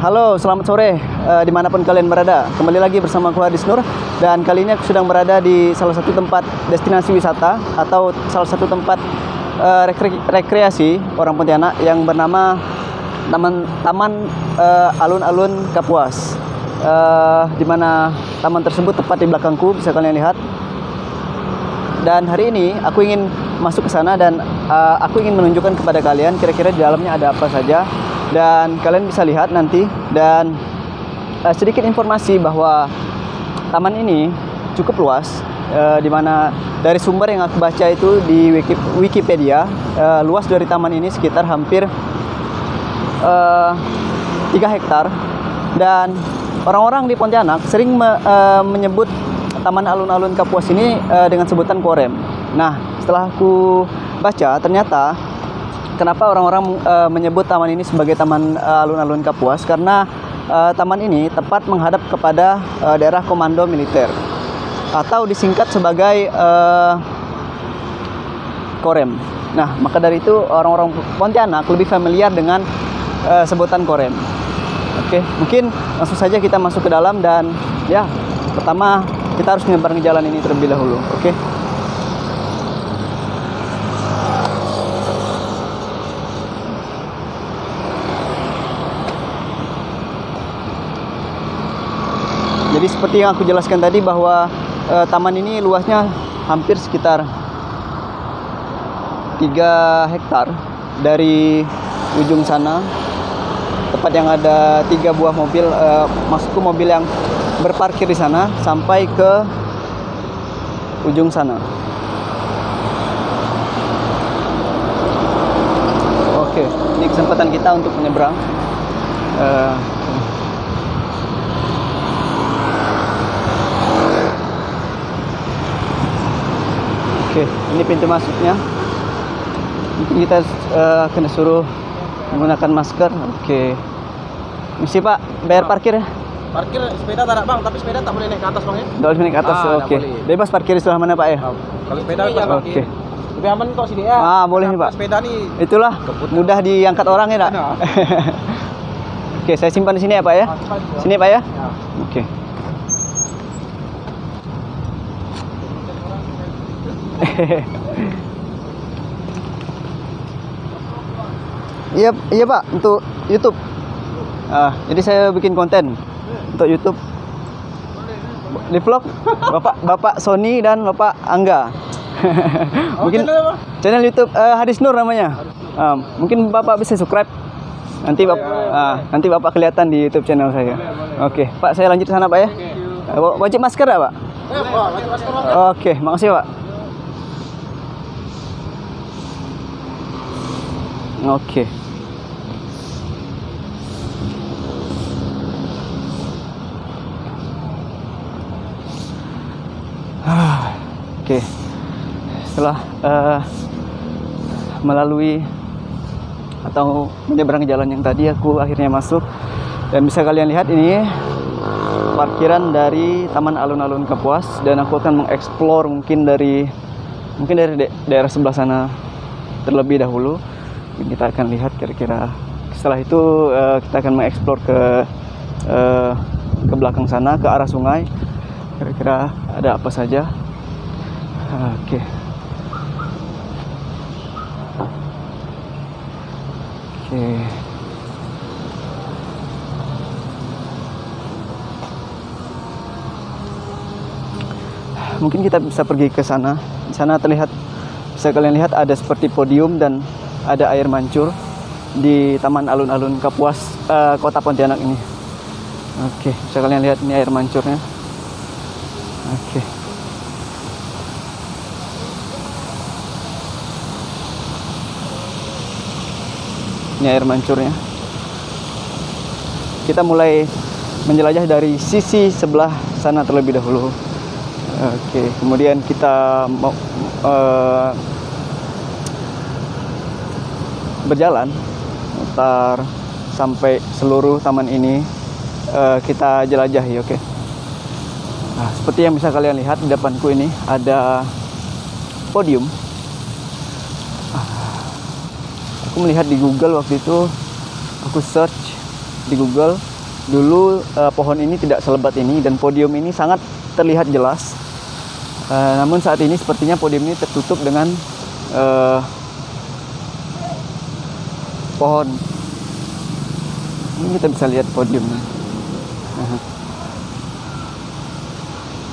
Halo, selamat sore dimanapun kalian berada. Kembali lagi bersama aku Hadis Nur. Dan kali ini aku sedang berada di salah satu tempat destinasi wisata atau salah satu tempat rekreasi orang Pontianak yang bernama Taman Alun-Alun Kapuas. Di mana taman tersebut tepat di belakangku, bisa kalian lihat. Dan hari ini aku ingin masuk ke sana dan aku ingin menunjukkan kepada kalian kira-kira di dalamnya ada apa saja. Dan kalian bisa lihat nanti. Dan sedikit informasi bahwa taman ini cukup luas, di mana dari sumber yang aku baca itu di Wikipedia, luas dari taman ini sekitar hampir 3 hektar. Dan orang-orang di Pontianak sering menyebut Taman Alun-Alun Kapuas ini dengan sebutan Korem. Nah, setelah aku baca, ternyata kenapa orang-orang menyebut taman ini sebagai Taman Alun-Alun Kapuas, karena taman ini tepat menghadap kepada daerah komando militer atau disingkat sebagai Korem. Nah, maka dari itu orang-orang Pontianak lebih familiar dengan sebutan Korem. Oke, mungkin langsung saja kita masuk ke dalam. Dan ya, pertama kita harus menyeberang jalan ini terlebih dahulu. Oke. Jadi seperti yang aku jelaskan tadi bahwa taman ini luasnya hampir sekitar 3 hektar. Dari ujung sana, tepat yang ada 3 buah mobil, maksudku mobil yang berparkir di sana, sampai ke ujung sana. Oke, ini kesempatan kita untuk menyeberang. Oke, ini pintu masuknya. Mungkin kita kena suruh menggunakan masker. Oke. Misi Pak, bayar parkir ya? Parkir sepeda tak ada bang, tapi sepeda tak boleh naik ke atas bang ya? Tidak boleh naik ke atas, oke. Bebas parkir di sebelah mana Pak ya? Kalau sepeda bebas Oke. parkir. Lebih aman kok sini ya. Boleh nih Pak. Sepeda nih. Itulah, mudah diangkat orang ya tak? Oke, saya simpan di sini ya Pak ya? Sini Pak ya? Oke. Iya Pak, untuk YouTube. Jadi saya bikin konten untuk YouTube di vlog Bapak Sony dan Bapak Angga. Mungkin channel YouTube Hadis Nur namanya. Mungkin Bapak bisa subscribe. Nanti Bapak kelihatan di YouTube channel saya. Oke, Pak, saya lanjut ke sana Pak ya. Wajib masker ya Pak? Wajib masker bang. Oke, makasih Pak. Oke. Oke. Setelah melalui atau menyeberang jalan yang tadi, aku akhirnya masuk. Dan bisa kalian lihat ini parkiran dari Taman Alun-Alun Kapuas. Dan aku akan mengeksplor mungkin dari daerah sebelah sana terlebih dahulu. Kita akan lihat kira-kira setelah itu kita akan mengeksplor ke belakang sana, ke arah sungai. Kira-kira ada apa saja. Oke. Mungkin kita bisa pergi ke sana. Di sana terlihat, bisa kalian lihat ada seperti podium dan ada air mancur di Taman Alun-Alun Kapuas, Kota Pontianak ini. Oke, bisa kalian lihat ini air mancurnya. Oke. Ini air mancurnya. Kita mulai menjelajah dari sisi sebelah sana terlebih dahulu. Oke, kemudian kita mau berjalan mutar sampai seluruh taman ini kita jelajahi. Oke. Nah, seperti yang bisa kalian lihat di depanku ini ada podium. Aku melihat di Google waktu itu, aku search di Google Dulu pohon ini tidak selebat ini dan podium ini sangat terlihat jelas. Namun saat ini sepertinya podium ini tertutup dengan pohon. Ini kita bisa lihat podiumnya.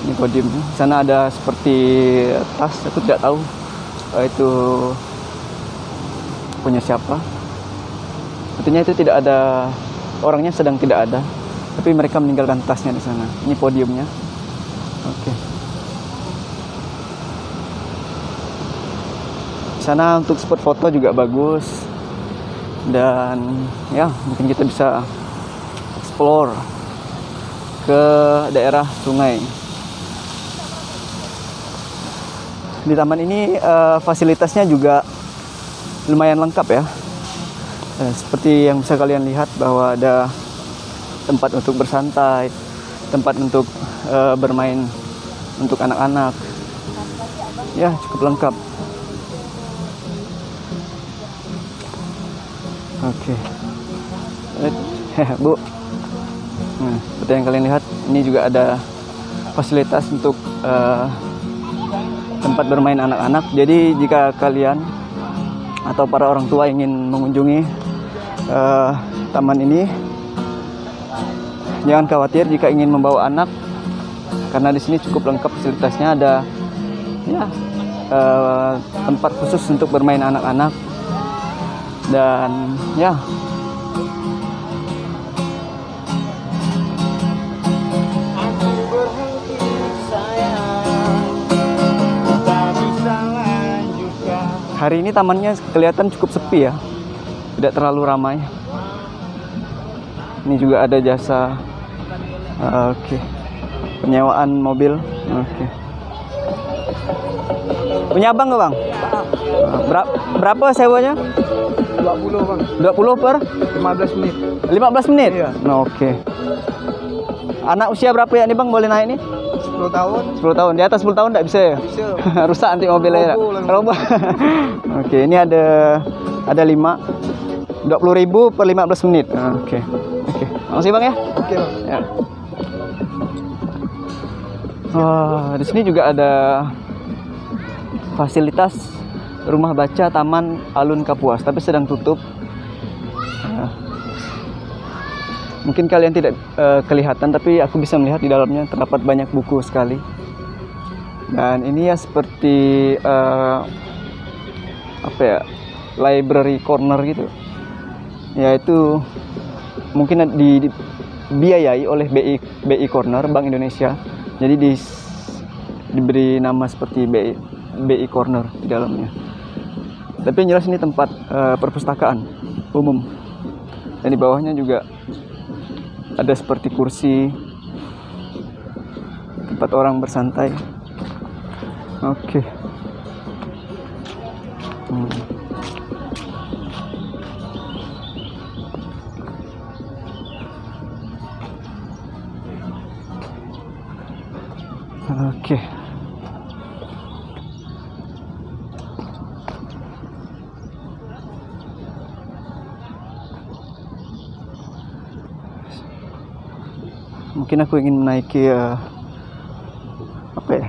Ini podiumnya. Sana ada seperti tas, aku tidak tahu itu punya siapa. Artinya itu tidak ada, orangnya sedang tidak ada, tapi mereka meninggalkan tasnya di sana. Ini podiumnya. Oke. Sana untuk spot foto juga bagus. Dan ya, mungkin kita bisa explore ke daerah sungai. Di taman ini fasilitasnya juga lumayan lengkap ya. Seperti yang bisa kalian lihat bahwa ada tempat untuk bersantai, tempat untuk bermain untuk anak-anak. Ya, cukup lengkap. Oke. Bu. Nah, seperti yang kalian lihat, ini juga ada fasilitas untuk tempat bermain anak-anak. Jadi jika kalian atau para orang tua ingin mengunjungi taman ini, jangan khawatir jika ingin membawa anak, karena di sini cukup lengkap fasilitasnya. Ada ya tempat khusus untuk bermain anak-anak dan ya hari ini tamannya kelihatan cukup sepi ya, tidak terlalu ramai. Ini juga ada jasa penyewaan mobil. Punya abang nggak bang? Berapa sewanya? 20 bang. 20 per? 15 menit. 15 menit? Iya. Oke. Anak usia berapa ya nih bang boleh naik nih? 10 tahun. 10 tahun. Di atas 10 tahun nggak bisa ya? Bisa. Rusak nanti mobilnya. Roboh. Oke, ini ada 5. 20.000 per 15 menit. Oke. Makasih bang ya. Oke bang. Ya. Di sini juga ada fasilitas rumah baca Taman Alun Kapuas, tapi sedang tutup. Mungkin kalian tidak kelihatan, tapi aku bisa melihat di dalamnya terdapat banyak buku sekali. Dan ini ya seperti library corner gitu. Yaitu mungkin dibiayai oleh BI Corner, Bank Indonesia. Jadi diberi nama seperti BI Corner di dalamnya. Tapi yang jelas ini tempat perpustakaan umum. Dan di bawahnya juga ada seperti kursi tempat orang bersantai. Oke. Oke. Mungkin aku ingin menaiki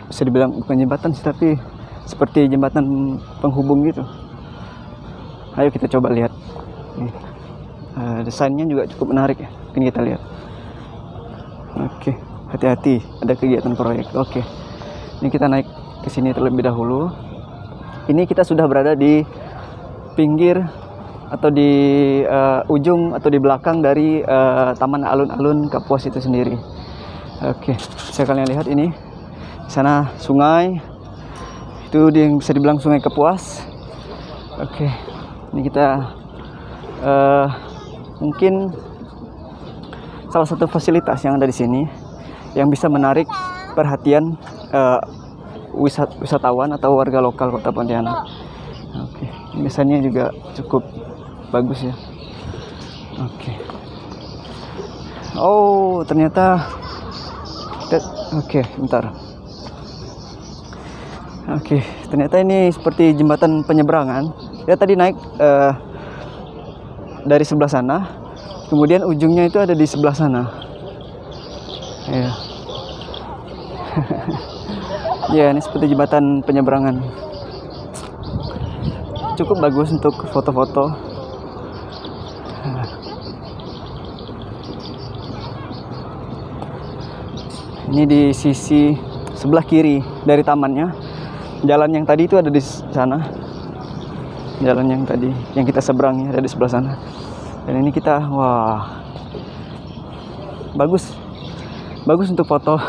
bisa dibilang bukan jembatan sih, tapi seperti jembatan penghubung gitu. Ayo kita coba lihat. Desainnya juga cukup menarik ya. Mungkin kita lihat. Oke, hati-hati, ada kegiatan proyek. Oke. Ini kita naik ke sini terlebih dahulu. Ini kita sudah berada di pinggir atau di ujung atau di belakang dari Taman Alun-Alun Kapuas itu sendiri. Oke, bisa kalian lihat ini. Di sana sungai. Itu yang bisa dibilang Sungai Kapuas. Oke. Ini kita mungkin salah satu fasilitas yang ada di sini yang bisa menarik perhatian wisatawan atau warga lokal Kota Pontianak. Oke, biasanya juga cukup bagus ya. Oke. Oh, ternyata bentar. Oke, ternyata ini seperti jembatan penyeberangan. Ya tadi naik dari sebelah sana, Kemudian ujungnya itu ada di sebelah sana. Ya. Ya, ini seperti jembatan penyeberangan. Cukup bagus untuk foto-foto. Ini di sisi sebelah kiri dari tamannya. Jalan yang tadi itu ada di sana. Jalan yang tadi yang kita seberangi ada di sebelah sana. Dan ini kita, wah, bagus untuk foto.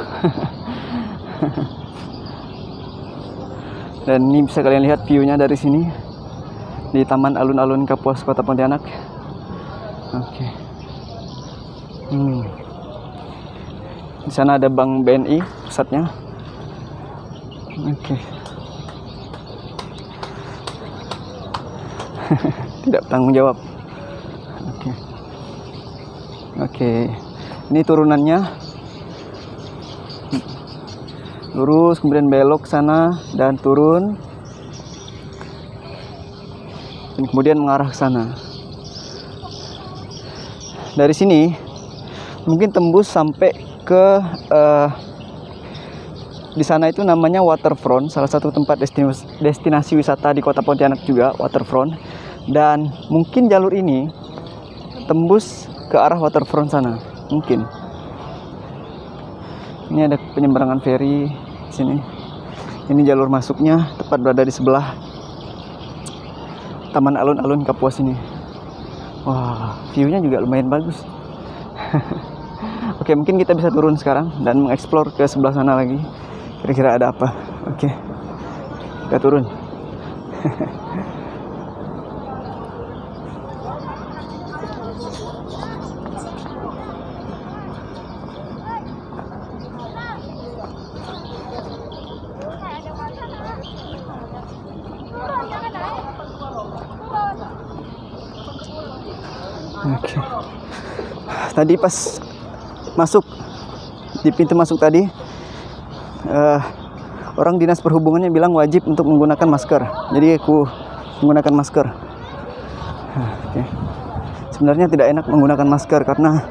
Dan ini bisa kalian lihat view-nya dari sini di Taman Alun-Alun Kapuas Kota Pontianak. Oke. Di sana ada Bank BNI pusatnya. Oke. Tidak bertanggung jawab. Oke. Ini turunannya. Lurus kemudian belok sana dan turun. Dan kemudian mengarah ke sana. Dari sini mungkin tembus sampai ke di sana itu namanya waterfront, salah satu tempat destinasi wisata di Kota Pontianak juga, waterfront. Dan mungkin jalur ini tembus ke arah waterfront sana, mungkin. Ini ada penyeberangan feri di sini. Ini jalur masuknya, tepat berada di sebelah Taman Alun-Alun Kapuas ini. Wah, view-nya juga lumayan bagus. Oke, mungkin kita bisa turun sekarang dan mengeksplor ke sebelah sana lagi. Kira-kira ada apa? Oke, kita turun. Oke. Tadi pas masuk di pintu masuk tadi, orang dinas perhubungannya bilang wajib untuk menggunakan masker. Jadi aku menggunakan masker. Oke. Sebenarnya tidak enak menggunakan masker karena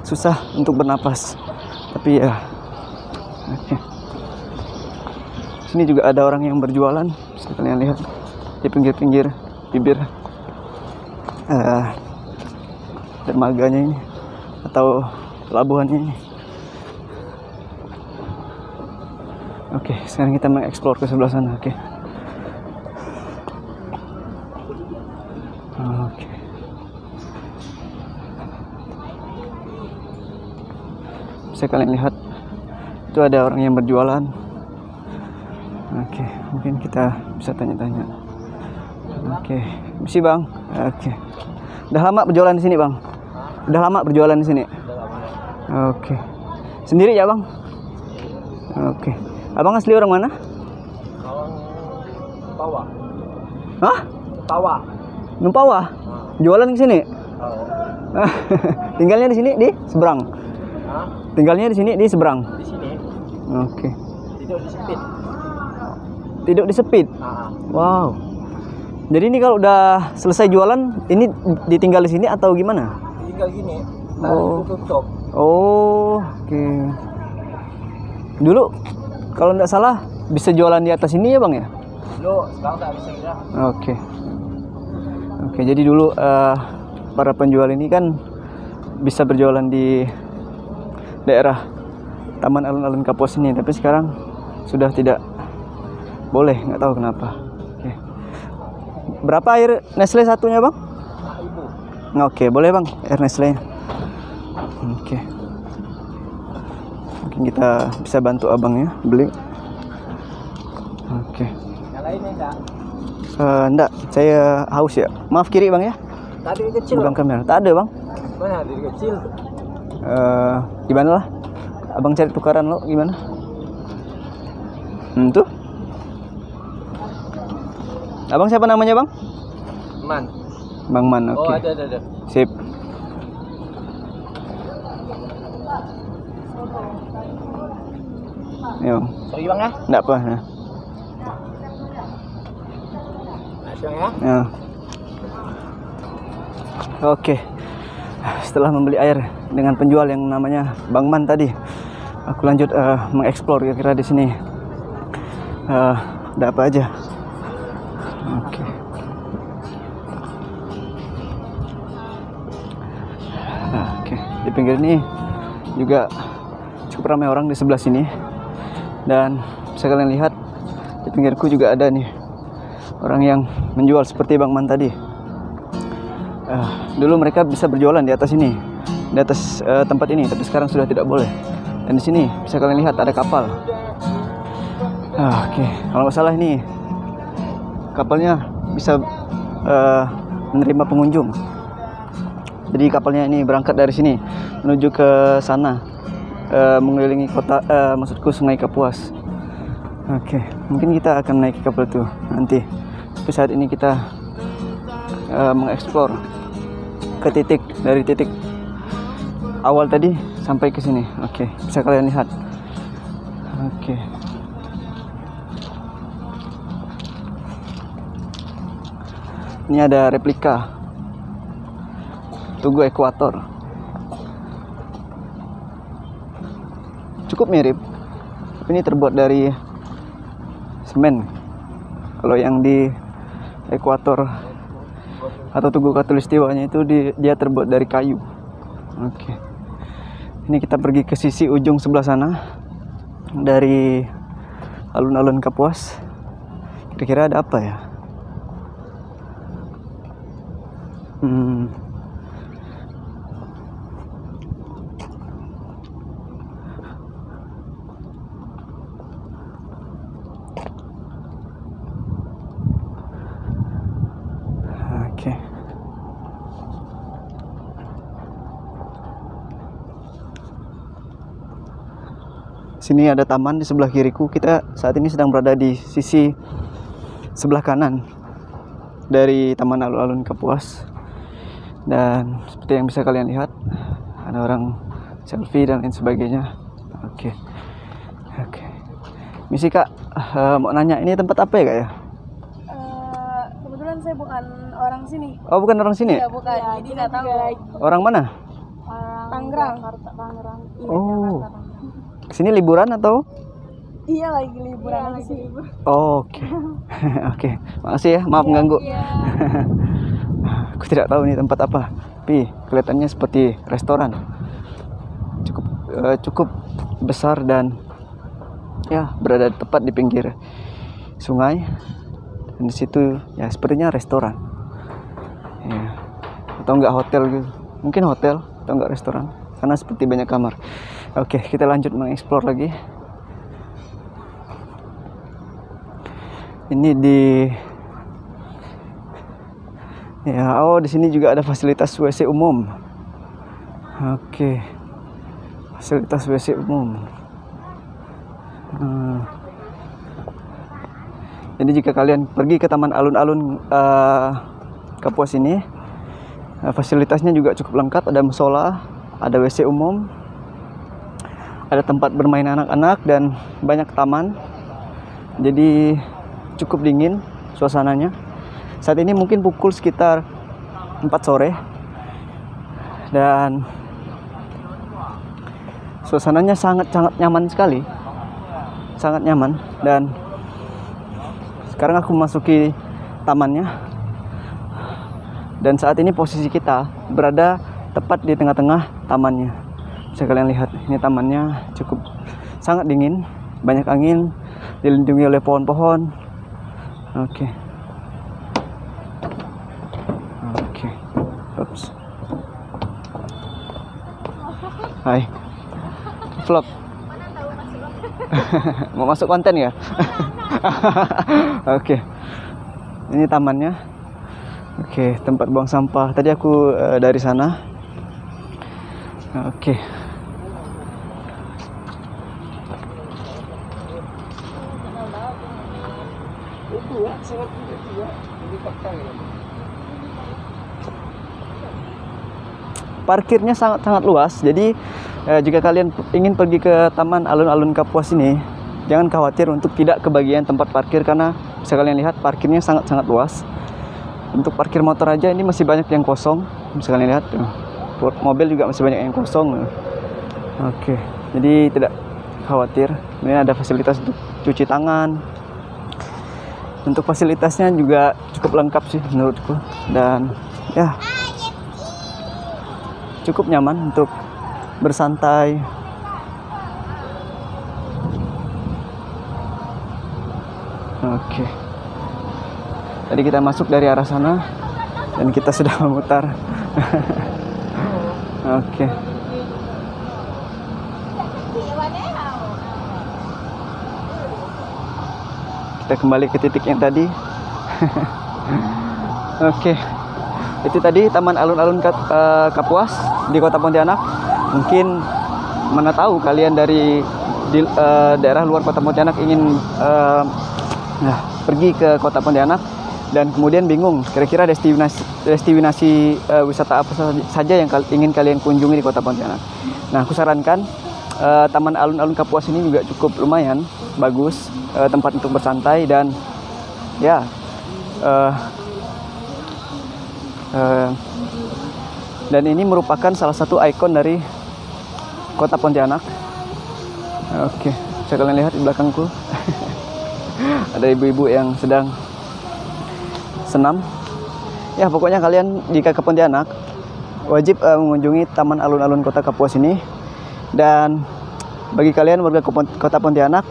susah untuk bernapas. Tapi ya, oke. Sini juga ada orang yang berjualan. Bisa kalian lihat di pinggir-pinggir bibir dermaganya ini atau pelabuhannya ini. Oke, sekarang kita mengeksplor ke sebelah sana. Oke. Bisa kalian lihat itu ada orang yang berjualan. Oke, mungkin kita bisa tanya-tanya. Oke, misi bang. Oke, udah lama berjualan di sini bang? Udah lama berjualan di sini? Oke, sendiri ya bang? Oke, abang asli orang mana? Pawa. Hah? Pawa. Numpawa? Jualan di sini? Tinggalnya di sini di seberang? Tinggalnya di sini di seberang? Di sini. Oke. Tidur di Sepit. Tidur di Sepit? Wow. Jadi ini kalau udah selesai jualan, ini ditinggal di sini atau gimana? Tinggal gini. Oh. Tutup. Oh, oke. Dulu kalau nggak salah bisa jualan di atas ini ya bang ya? Dulu, sekarang tak bisa kita. Oke. Oke, jadi dulu para penjual ini kan bisa berjualan di daerah Taman Alun-Alun Kapuas ini, tapi sekarang sudah tidak boleh, nggak tahu kenapa. Oke. Berapa air Nestle satunya bang? Oke, boleh bang air Nestle. Oke. Mungkin kita bisa bantu abangnya beli. Oke. Yang lainnya enggak? Enggak, saya haus ya. Maaf kiri bang ya. Tadi kecil. Bukan kamera. Tak ada bang. Mana dari kecil? Gimana lah? Abang cari tukaran lo gimana? Tuh. Abang siapa namanya bang? Man. Bang Man. Oke. Oh ada. Sip. Ya bang. Sorry bang ya. Enggak apa. Nah. Nah, siang ya. Ya. Oke. Setelah membeli air dengan penjual yang namanya Bang Man tadi, aku lanjut mengeksplor kira-kira di sini ada apa aja. Oke. Oke, di pinggir ini juga cukup ramai orang di sebelah sini, dan bisa kalian lihat di pinggirku juga ada nih orang yang menjual seperti Bang Man tadi. Dulu mereka bisa berjualan di atas ini, di atas tempat ini, tapi sekarang sudah tidak boleh. Dan di sini bisa kalian lihat ada kapal. Oke, kalau nggak salah ini kapalnya bisa menerima pengunjung. Jadi kapalnya ini berangkat dari sini menuju ke sana, mengelilingi kota, maksudku Sungai Kapuas. Oke, mungkin kita akan naik kapal itu nanti. Tapi saat ini kita mengeksplor ke dari titik awal tadi sampai ke sini. Oke, bisa kalian lihat. Oke. Ini ada replika Tugu Ekuator. Cukup mirip, tapi ini terbuat dari semen. Kalau yang di Ekuator atau Tugu Katulistiwanya itu dia terbuat dari kayu. Oke. Ini kita pergi ke sisi ujung sebelah sana dari alun-alun Kapuas. Kira-kira ada apa ya? Oke. Sini ada taman di sebelah kiriku. Kita saat ini sedang berada di sisi sebelah kanan dari Taman Alun-Alun Kapuas. Dan seperti yang bisa kalian lihat, ada orang selfie dan lain sebagainya. Oke. Misi Kak, mau nanya, ini tempat apa ya Kak ya? Kebetulan saya bukan orang sini. Oh, bukan orang sini? Iya, bukan. Jadi nggak tahu. Orang mana? Tangerang. Iya, Oh. Jakarta. Kesini liburan atau? Iya, lagi liburan aja sih. Oh, oke. Oke, makasih ya, maaf mengganggu. Iya. Aku tidak tahu ini tempat apa, tapi kelihatannya seperti restoran. Cukup besar dan ya berada tepat di pinggir sungai. Dan di situ ya sepertinya restoran. Ya. Atau enggak hotel gitu. Mungkin hotel atau enggak restoran, karena seperti banyak kamar. Oke, kita lanjut mengeksplor lagi. Ini di sini juga ada fasilitas WC umum. Oke. Fasilitas WC umum. Jadi jika kalian pergi ke Taman Alun-Alun Kapuas ini, fasilitasnya juga cukup lengkap. Ada musola, ada WC umum, ada tempat bermain anak-anak, dan banyak taman. Jadi cukup dingin suasananya. Saat ini mungkin pukul sekitar 4 sore. Dan suasananya sangat nyaman sekali. Sangat nyaman. Dan sekarang aku memasuki tamannya. Dan saat ini posisi kita berada tepat di tengah-tengah tamannya. Bisa kalian lihat, ini tamannya cukup sangat dingin, banyak angin, dilindungi oleh pohon-pohon. Oke. Oops. Hai. Vlog. Mau masuk konten ya? Oke. Ini tamannya. Oke, tempat buang sampah. Tadi aku dari sana. Oke. Parkirnya sangat luas. Jadi jika kalian ingin pergi ke Taman Alun-Alun Kapuas ini, jangan khawatir untuk tidak kebagian tempat parkir, karena bisa kalian lihat parkirnya sangat luas. Untuk parkir motor aja ini masih banyak yang kosong. Bisa kalian lihat tuh. mobil juga masih banyak yang kosong. Oke, jadi tidak khawatir. Ini ada fasilitas untuk cuci tangan. Untuk fasilitasnya juga cukup lengkap sih menurutku, dan ya cukup nyaman untuk bersantai. Oke, tadi kita masuk dari arah sana dan kita sudah memutar. Oke. Kita kembali ke titik yang tadi. Oke, itu tadi Taman Alun-Alun Kapuas di Kota Pontianak. Mungkin mana tahu kalian dari daerah luar Kota Pontianak ingin pergi ke Kota Pontianak dan kemudian bingung kira-kira destinasi wisata apa saja yang ingin kalian kunjungi di Kota Pontianak. Nah, aku sarankan Taman Alun-Alun Kapuas ini juga cukup lumayan bagus, tempat untuk bersantai, dan ya dan ini merupakan salah satu ikon dari Kota Pontianak. Oke, bisa kalian lihat di belakangku. Ada ibu-ibu yang sedang senam. Ya, pokoknya kalian jika ke Pontianak wajib mengunjungi Taman Alun-Alun Kota Kapuas ini. Dan bagi kalian warga Kota Pontianak,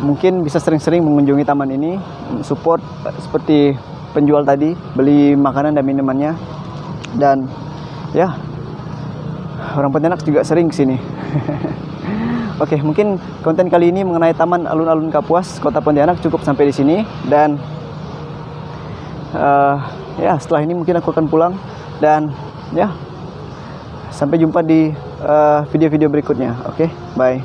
mungkin bisa sering-sering mengunjungi taman ini, support seperti penjual tadi, beli makanan dan minumannya. Dan ya, orang Pontianak juga sering kesini. Oke, mungkin konten kali ini mengenai Taman Alun-Alun Kapuas Kota Pontianak cukup sampai di sini. Dan ya, setelah ini mungkin aku akan pulang. Dan ya, sampai jumpa di video-video berikutnya. Oke, bye.